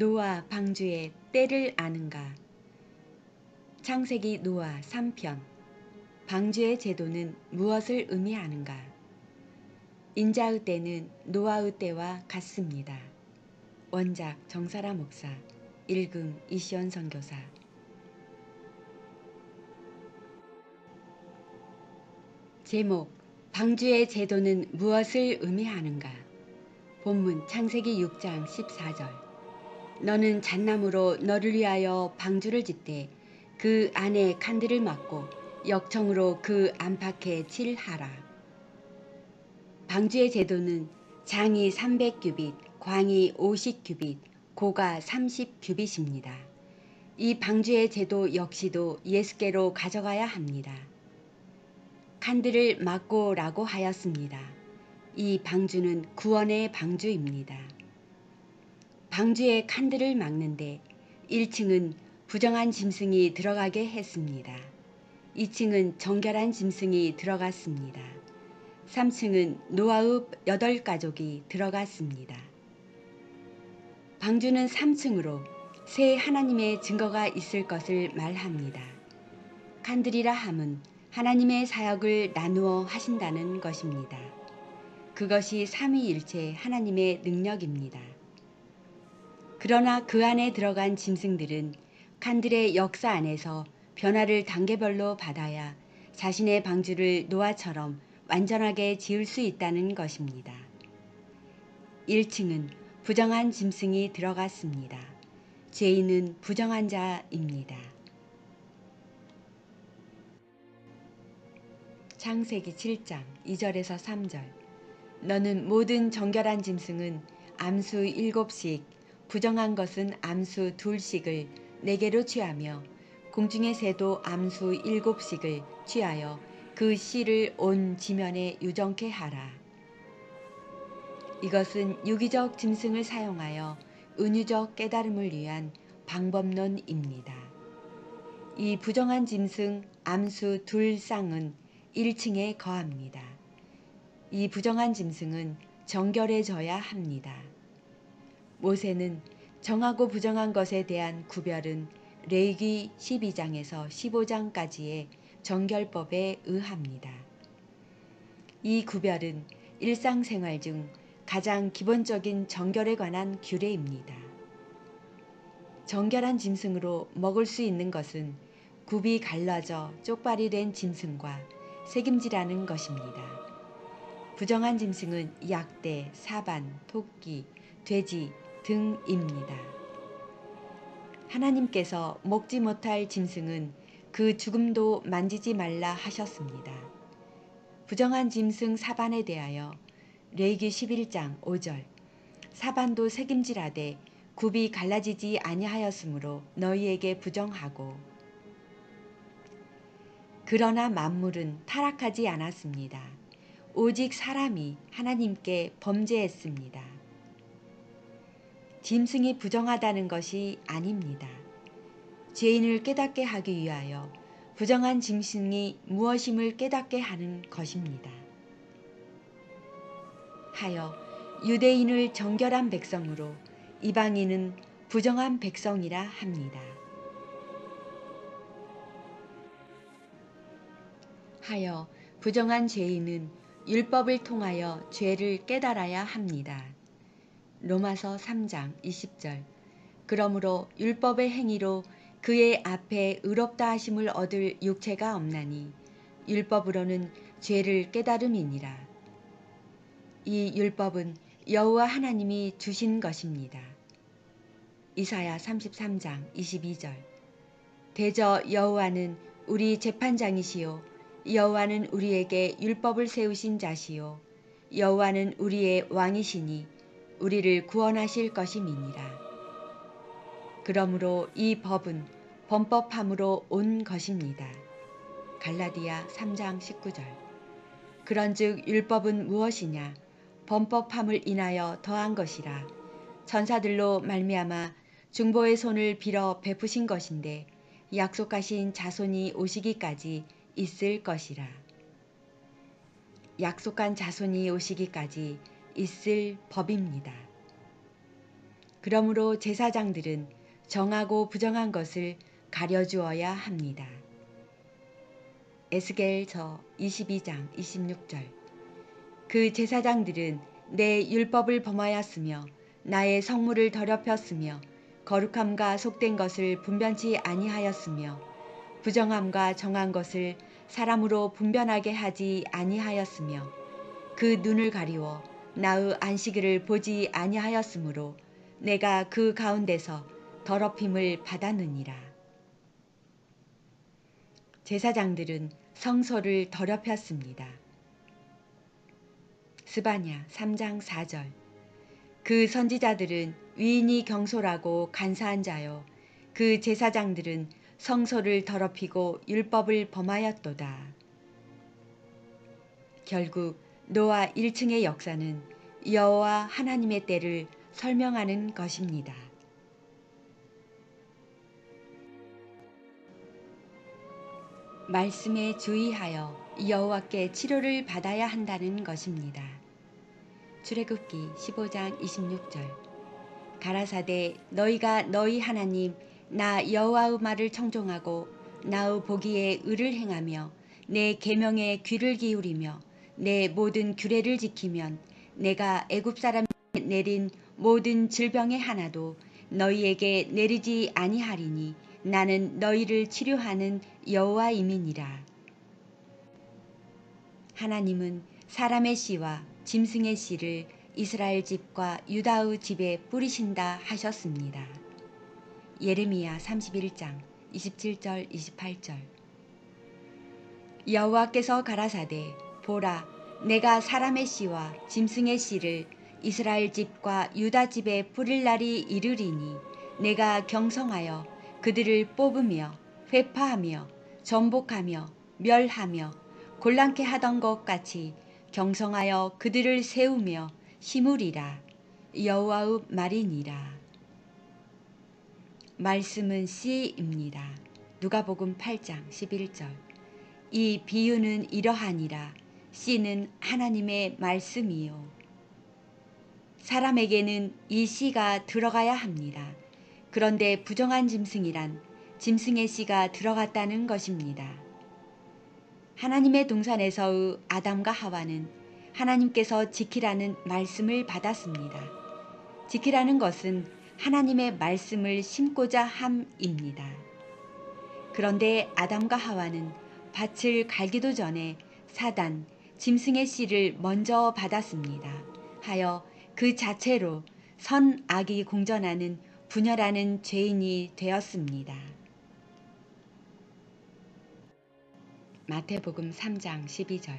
노아 방주의 때를 아는가? 창세기 노아 3편. 방주의 제도는 무엇을 의미하는가? 인자의 때는 노아의 때와 같습니다. 원작 정사라 목사, 읽음 이시연 선교사. 제목, 방주의 제도는 무엇을 의미하는가? 본문 창세기 6장 14절. 너는 잣나무로 너를 위하여 방주를 짓되 그 안에 칸들을 막고 역청으로 그 안팎에 칠하라. 방주의 제도는 장이 300규빗, 광이 50규빗, 고가 30규빗입니다. 이 방주의 제도 역시도 예수께로 가져가야 합니다. 칸들을 막고라고 하였습니다. 이 방주는 구원의 방주입니다. 방주의 칸들을 막는데 1층은 부정한 짐승이 들어가게 했습니다. 2층은 정결한 짐승이 들어갔습니다. 3층은 노아의 8가족이 들어갔습니다. 방주는 3층으로 새 하나님의 증거가 있을 것을 말합니다. 칸들이라 함은 하나님의 사역을 나누어 하신다는 것입니다. 그것이 삼위일체 하나님의 능력입니다. 그러나 그 안에 들어간 짐승들은 칸들의 역사 안에서 변화를 단계별로 받아야 자신의 방주를 노아처럼 완전하게 지을 수 있다는 것입니다. 1층은 부정한 짐승이 들어갔습니다. 죄인은 부정한 자입니다. 창세기 7장 2절에서 3절. 너는 모든 정결한 짐승은 암수 7씩, 부정한 것은 암수 2씩을 내게로 취하며 공중의 새도 암수 7씩을 취하여 그 씨를 온 지면에 유정케 하라. 이것은 유기적 짐승을 사용하여 은유적 깨달음을 위한 방법론입니다. 이 부정한 짐승 암수 2쌍은 1층에 거합니다. 이 부정한 짐승은 정결해져야 합니다. 모세는 정하고 부정한 것에 대한 구별은 레위기 12장에서 15장까지의 정결법에 의합니다. 이 구별은 일상생활 중 가장 기본적인 정결에 관한 규례입니다. 정결한 짐승으로 먹을 수 있는 것은 굽이 갈라져 쪽발이 된 짐승과 새김질하는 것입니다. 부정한 짐승은 약대, 사반, 토끼, 돼지 등입니다. 하나님께서 먹지 못할 짐승은 그 죽음도 만지지 말라 하셨습니다. 부정한 짐승 사반에 대하여 레위기 11장 5절. 사반도 새김질하되 굽이 갈라지지 아니하였으므로 너희에게 부정하고. 그러나 만물은 타락하지 않았습니다. 오직 사람이 하나님께 범죄했습니다. 짐승이 부정하다는 것이 아닙니다. 죄인을 깨닫게 하기 위하여 부정한 짐승이 무엇임을 깨닫게 하는 것입니다. 하여 유대인을 정결한 백성으로 이방인은 부정한 백성이라 합니다. 하여 부정한 죄인은 율법을 통하여 죄를 깨달아야 합니다. 로마서 3장 20절. 그러므로 율법의 행위로 그의 앞에 의롭다 하심을 얻을 육체가 없나니 율법으로는 죄를 깨달음이니라. 이 율법은 여호와 하나님이 주신 것입니다. 이사야 33장 22절. 대저 여호와는 우리 재판장이시요 여호와는 우리에게 율법을 세우신 자시요 여호와는 우리의 왕이시니 우리를 구원하실 것임이니라. 그러므로 이 법은 범법함으로 온 것입니다. 갈라디아 3장 19절. 그런즉 율법은 무엇이냐? 범법함을 인하여 더한 것이라. 천사들로 말미암아 중보의 손을 빌어 베푸신 것인데 약속하신 자손이 오시기까지 있을 것이라. 약속한 자손이 오시기까지 있을 법입니다. 그러므로 제사장들은 정하고 부정한 것을 가려주어야 합니다. 에스겔서 22장 26절. 그 제사장들은 내 율법을 범하였으며 나의 성물을 더럽혔으며 거룩함과 속된 것을 분변치 아니하였으며 부정함과 정한 것을 사람으로 분변하게 하지 아니하였으며 그 눈을 가리워 나의 안식일을 보지 아니하였으므로 내가 그 가운데서 더럽힘을 받았느니라. 제사장들은 성소를 더럽혔습니다. 스바냐 3장 4절. 그 선지자들은 위인이 경솔하고 간사한 자요 그 제사장들은 성소를 더럽히고 율법을 범하였도다. 결국 노아 1층의 역사는 여호와 하나님의 때를 설명하는 것입니다. 말씀에 주의하여 여호와께 치료를 받아야 한다는 것입니다. 출애굽기 15장 26절. 가라사대 너희가 너희 하나님 나 여호와의 말을 청종하고 나의 보기에 의를 행하며 내 계명에 귀를 기울이며 내 모든 규례를 지키면 내가 애굽 사람에게 내린 모든 질병의 하나도 너희에게 내리지 아니하리니 나는 너희를 치료하는 여호와임이니라. 하나님은 사람의 씨와 짐승의 씨를 이스라엘 집과 유다의 집에 뿌리신다 하셨습니다. 예레미야 31장 27절 28절. 여호와께서 가라사대 보라 내가 사람의 씨와 짐승의 씨를 이스라엘 집과 유다 집에 뿌릴 날이 이르리니 내가 경성하여 그들을 뽑으며 회파하며 전복하며 멸하며 곤란케 하던 것 같이 경성하여 그들을 세우며 심으리라. 여호와의 말이니라. 말씀은 씨입니다. 누가복음 8장 11절. 이 비유는 이러하니라. 씨는 하나님의 말씀이요. 사람에게는 이 씨가 들어가야 합니다. 그런데 부정한 짐승이란 짐승의 씨가 들어갔다는 것입니다. 하나님의 동산에서의 아담과 하와는 하나님께서 지키라는 말씀을 받았습니다. 지키라는 것은 하나님의 말씀을 심고자 함입니다. 그런데 아담과 하와는 밭을 갈기도 전에 사단, 짐승의 씨를 먼저 받았습니다. 하여 그 자체로 선악이 공존하는 분열하는 죄인이 되었습니다. 마태복음 3장 12절.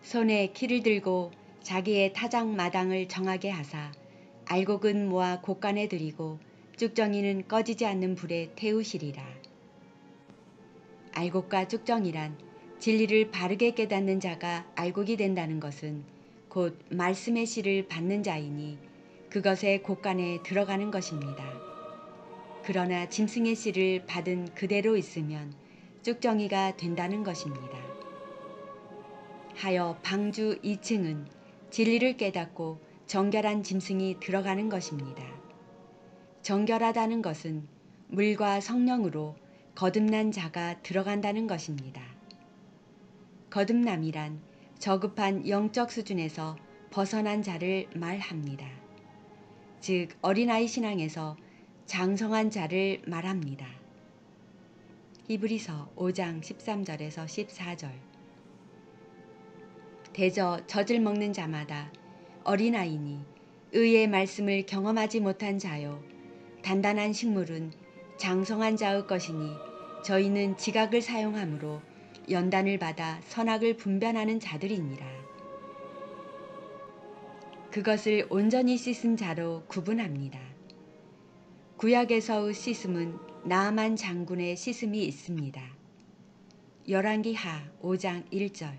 손에 키를 들고 자기의 타작 마당을 정하게 하사 알곡은 모아 곳간에 들이고 쭉정이는 꺼지지 않는 불에 태우시리라. 알곡과 쭉정이란 진리를 바르게 깨닫는 자가 알곡이 된다는 것은 곧 말씀의 씨를 받는 자이니 그것의 곳간에 들어가는 것입니다. 그러나 짐승의 씨를 받은 그대로 있으면 쭉정이가 된다는 것입니다. 하여 방주 2층은 진리를 깨닫고 정결한 짐승이 들어가는 것입니다. 정결하다는 것은 물과 성령으로 거듭난 자가 들어간다는 것입니다. 거듭남이란 저급한 영적 수준에서 벗어난 자를 말합니다. 즉 어린아이 신앙에서 장성한 자를 말합니다. 히브리서 5장 13절에서 14절. 대저 젖을 먹는 자마다 어린아이니 의의 말씀을 경험하지 못한 자요 단단한 식물은 장성한 자의 것이니 저희는 지각을 사용함으로 연단을 받아 선악을 분별하는 자들이니라. 그것을 온전히 씻은 자로 구분합니다. 구약에서의 씻음은 나아만 장군의 씻음이 있습니다. 열왕기하 5장 1절.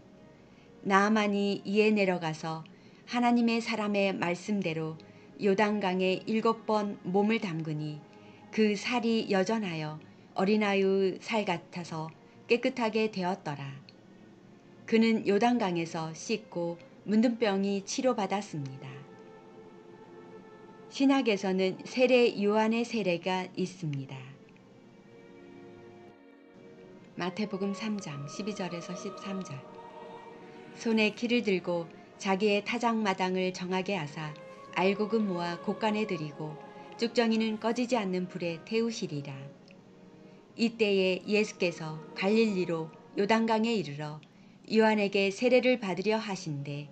나아만이 이에 내려가서 하나님의 사람의 말씀대로 요단강에 7번 몸을 담그니 그 살이 여전하여 어린아이의 살 같아서 깨끗하게 되었더라. 그는 요단강에서 씻고 문둥병이 치료받았습니다. 신약에서는 세례 요한의 세례가 있습니다. 마태복음 3장 12절에서 13절. 손에 키를 들고 자기의 타작마당을 정하게 하사 알곡은 모아 곳간에 들이고 쭉정이는 꺼지지 않는 불에 태우시리라. 이때에 예수께서 갈릴리로 요단강에 이르러 요한에게 세례를 받으려 하신대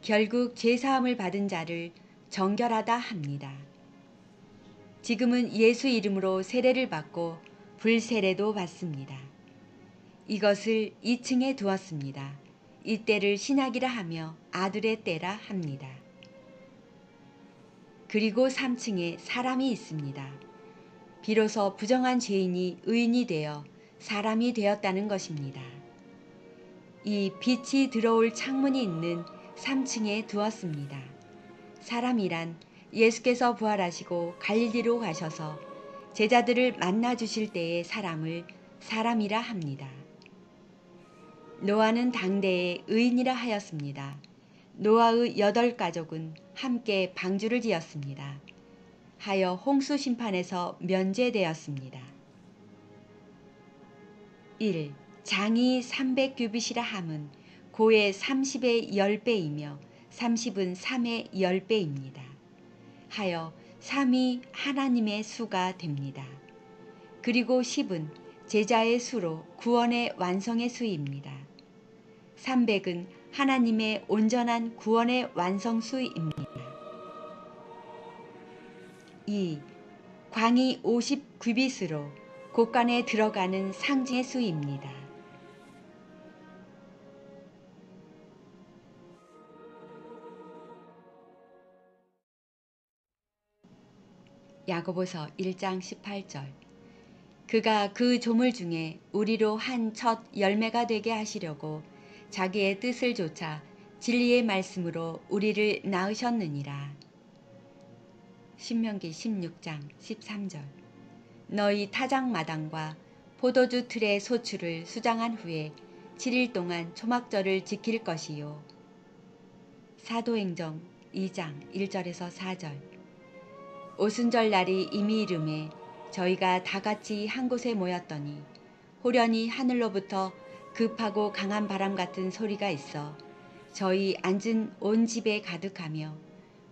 결국 죄사함을 받은 자를 정결하다 합니다. 지금은 예수 이름으로 세례를 받고 불세례도 받습니다. 이것을 2층에 두었습니다. 이때를 신약이라 하며 아들의 때라 합니다. 그리고 3층에 사람이 있습니다. 비로소 부정한 죄인이 의인이 되어 사람이 되었다는 것입니다. 이 빛이 들어올 창문이 있는 3층에 두었습니다. 사람이란 예수께서 부활하시고 갈릴리로 가셔서 제자들을 만나 주실 때의 사람을 사람이라 합니다. 노아는 당대에 의인이라 하였습니다. 노아의 8가족은 함께 방주를 지었습니다. 하여 홍수 심판에서 면제되었습니다. 1. 장이 300규빗이라 함은 고의 30의 10배이며 30은 3의 10배입니다. 하여 3이 하나님의 수가 됩니다. 그리고 10은 제자의 수로 구원의 완성의 수입니다. 300은 하나님의 온전한 구원의 완성수입니다. 2. 광이 50규빗으로 곳간에 들어가는 상징의 수입니다. 야고보서 1장 18절. 그가 그 조물 중에 우리로 한 첫 열매가 되게 하시려고 자기의 뜻을 좇아 진리의 말씀으로 우리를 낳으셨느니라. 신명기 16장 13절. 너희 타작마당과 포도주 틀의 소출을 수장한 후에 7일 동안 초막절을 지킬 것이요. 사도행정 2장 1절에서 4절. 오순절 날이 이미 이름에 저희가 다 같이 한 곳에 모였더니 호련히 하늘로부터 급하고 강한 바람 같은 소리가 있어 저희 앉은 온 집에 가득하며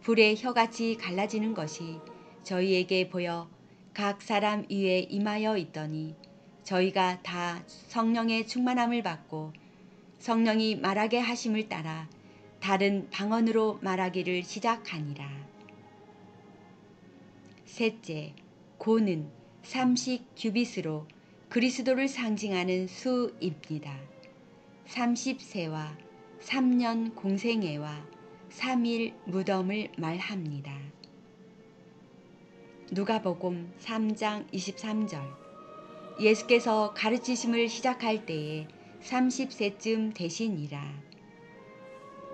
불의 혀같이 갈라지는 것이 저희에게 보여 각 사람 위에 임하여 있더니 저희가 다 성령의 충만함을 받고 성령이 말하게 하심을 따라 다른 방언으로 말하기를 시작하니라. 셋째, 고는 30규빗으로 그리스도를 상징하는 수입니다. 30세와 3년 공생애와 3일 무덤을 말합니다. 누가복음 3장 23절. 예수께서 가르치심을 시작할 때에 30세쯤 되시니라.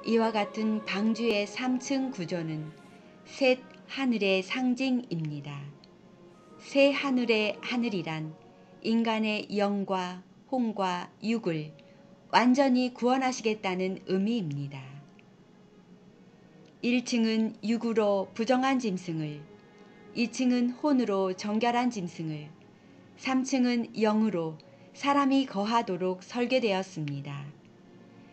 이와 같은 방주의 3층 구조는 셋 하늘의 상징입니다. 새 하늘의 하늘이란 인간의 영과 혼과 육을 완전히 구원하시겠다는 의미입니다. 1층은 육으로 부정한 짐승을, 2층은 혼으로 정결한 짐승을, 3층은 영으로 사람이 거하도록 설계되었습니다.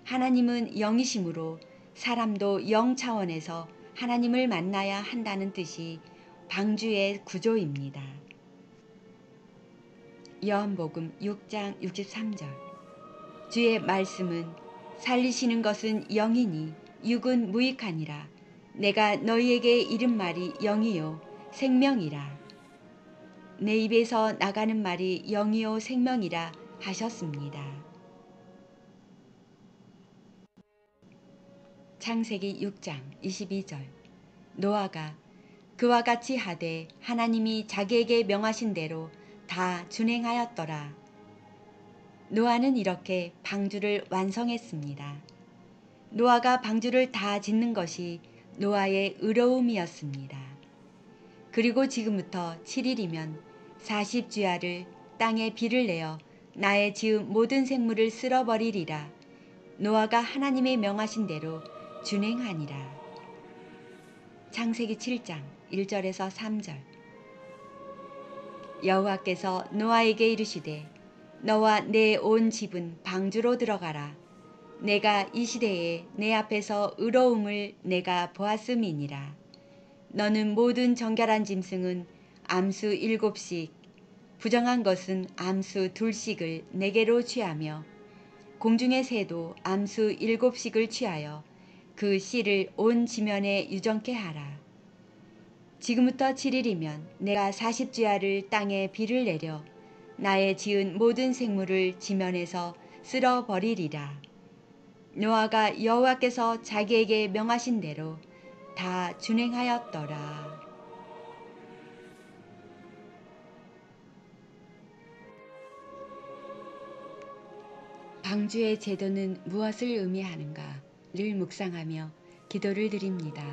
하나님은 영이심으로 사람도 영 차원에서 하나님을 만나야 한다는 뜻이 방주의 구조입니다. 요한복음 6장 63절. 주의 말씀은 살리시는 것은 영이니 육은 무익하니라. 내가 너희에게 이른 말이 영이요 생명이라. 내 입에서 나가는 말이 영이요 생명이라 하셨습니다. 창세기 6장 22절. 노아가 그와 같이 하되 하나님이 자기에게 명하신 대로 다 준행하였더라. 노아는 이렇게 방주를 완성했습니다. 노아가 방주를 다 짓는 것이 노아의 의로움이었습니다. 그리고 지금부터 7일이면 40주야를 땅에 비를 내어 나의 지은 모든 생물을 쓸어버리리라. 노아가 하나님의 명하신 대로 준행하니라. 창세기 7장 1절에서 3절. 여호와께서 노아에게 이르시되 너와 내 온 집은 방주로 들어가라. 내가 이 시대에 내 앞에서 의로움을 내가 보았음이니라. 너는 모든 정결한 짐승은 암수 7씩 부정한 것은 암수 2씩을 내게로 취하며 공중의 새도 암수 7씩을 취하여 그 씨를 온 지면에 유정케 하라. 지금부터 7일이면 내가 40주야를 땅에 비를 내려 나의 지은 모든 생물을 지면에서 쓸어 버리리라. 노아가 여호와께서 자기에게 명하신 대로 다 준행하였더라. 방주의 제도는 무엇을 의미하는가를 묵상하며 기도를 드립니다.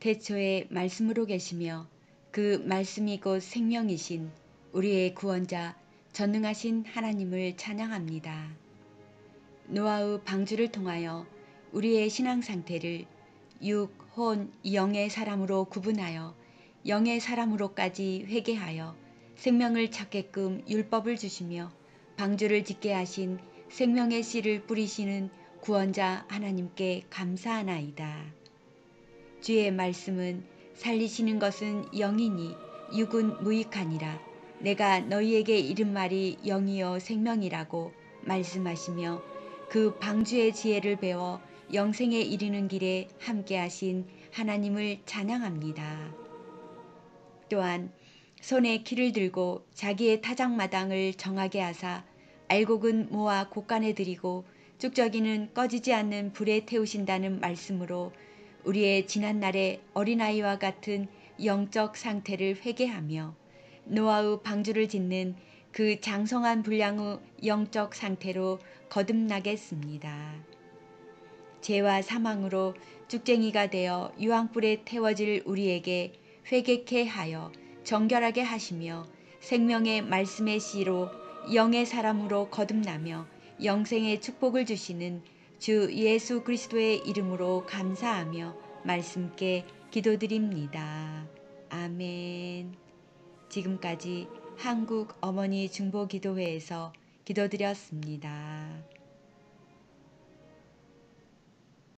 태초에 말씀으로 계시며 그 말씀이 곧 생명이신 우리의 구원자 전능하신 하나님을 찬양합니다. 노아의 방주를 통하여 우리의 신앙 상태를 육, 혼, 영의 사람으로 구분하여 영의 사람으로까지 회개하여 생명을 찾게끔 율법을 주시며 방주를 짓게 하신 생명의 씨를 뿌리시는 구원자 하나님께 감사하나이다. 주의 말씀은 살리시는 것은 영이니 육은 무익하니라. 내가 너희에게 이른 말이 영이요 생명이라고 말씀하시며 그 방주의 지혜를 배워 영생에 이르는 길에 함께하신 하나님을 찬양합니다. 또한 손에 키를 들고 자기의 타작마당을 정하게 하사 알곡은 모아 곳간에 들이고 쭉저기는 꺼지지 않는 불에 태우신다는 말씀으로 우리의 지난날의 어린아이와 같은 영적 상태를 회개하며 노아의 방주를 짓는 그 장성한 분량의 영적 상태로 거듭나겠습니다. 죄와 사망으로 쭉쟁이가 되어 유황불에 태워질 우리에게 회개케 하여 정결하게 하시며 생명의 말씀의 씨로 영의 사람으로 거듭나며 영생의 축복을 주시는 주 예수 그리스도의 이름으로 감사하며 말씀께 기도드립니다. 아멘. 지금까지 한국 어머니 중보기도회에서 기도드렸습니다.